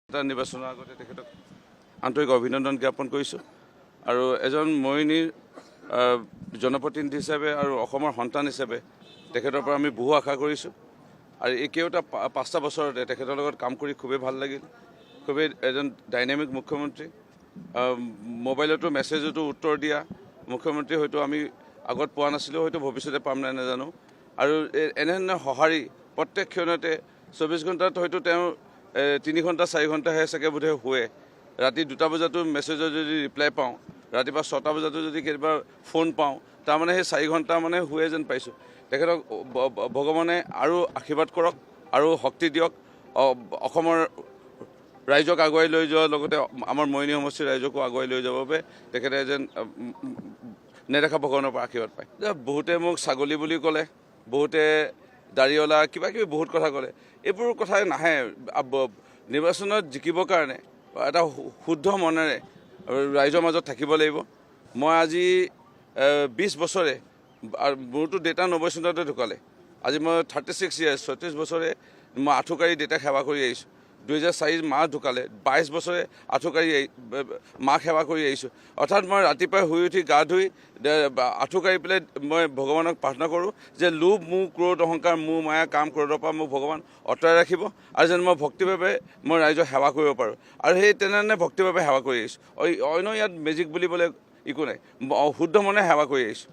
নিৰ্বাচনৰ আগতে তেখেতক আন্তৰিক অভিনন্দন জ্ঞাপন কৰিছোঁ আৰু এজন মৰিনীৰ জনপ্ৰতিনিধি হিচাপে আৰু অসমৰ সন্তান হিচাপে তেখেতৰ পৰা আমি বহু আশা কৰিছোঁ আৰু একেটা 5টা বছৰতে তেখেতৰ লগত কাম কৰি খুবেই ভাল লাগিল। খুবেই এজন ডাইনামিক মুখ্যমন্ত্ৰী, মোবাইলতো মেছেজতো উত্তৰ দিয়া মুখ্যমন্ত্ৰী হয়তো আমি আগত পোৱা নাছিলোঁ, হয়তো ভৱিষ্যতে পাম নাই নাজানো। আৰু এনেধৰণে সঁহাৰি প্ৰত্যেক ক্ষণতে 24 ঘণ্টাত হয়তো তেওঁ 3 ঘণ্টা 4 ঘণ্টাহে চাগে বোধহয় শুৱে। ৰাতি 2টা বজাতো মেছেজৰ যদি ৰিপ্লাই পাওঁ, ৰাতিপুৱা 6টা বজাতো যদি কেতিয়াবা ফোন পাওঁ, তাৰমানে সেই 4 ঘণ্টা মানে শুৱে যেন পাইছোঁ। তেখেতক ভগৱানে আৰু আশীৰ্বাদ কৰক আৰু শক্তি দিয়ক, অসমৰ ৰাইজক আগুৱাই লৈ যোৱাৰ লগতে আমাৰ মৰিনী সমষ্টিৰ ৰাইজকো আগুৱাই লৈ যাবৰ বাবে তেখেতে যেন নেদেখা ভগৱানৰ পৰা আশীৰ্বাদ পায়। বহুতে মোক ছাগলী বুলি ক'লে, বহুতে দাড়িঅলা কিবাকিবি বহুত কথা ক'লে। এইবোৰ কথাই নাহে। নিৰ্বাচনত জিকিবৰ কাৰণে এটা শুদ্ধ মনেৰে ৰাইজৰ মাজত থাকিব লাগিব। মই আজি 20 বছৰে, মোৰতো দেউতা 90 চনতে ঢুকালে, আজি মই 36 ইয়াৰ্ছ 36 বছৰে মই আঁঠুকাঢ়ি দেউতাক সেৱা কৰি আহিছোঁ। 2004 মা ঢুকালে, 22 বছৰে আঁঠুকাঢ়ি মাক সেৱা কৰি আহিছোঁ। অৰ্থাৎ মই ৰাতিপুৱাই শুই উঠি গা ধুই আঁঠুকাঢ়ি পেলাই মই ভগৱানক প্ৰাৰ্থনা কৰোঁ যে লোভ মোহ ক্ৰোধ অহংকাৰ মোহ মায়া কাম ক্ৰোধৰ পৰা মোক ভগৱান আঁতৰাই ৰাখিব আৰু যেন মই ভক্তিভাৱে মই ৰাইজক সেৱা কৰিব পাৰোঁ। আৰু সেই তেনেধৰণে ভক্তিভাৱে সেৱা কৰি আহিছোঁ। অন্য ইয়াত মেজিক বুলিবলৈ একো নাই, শুদ্ধ মনে সেৱা কৰি আহিছোঁ।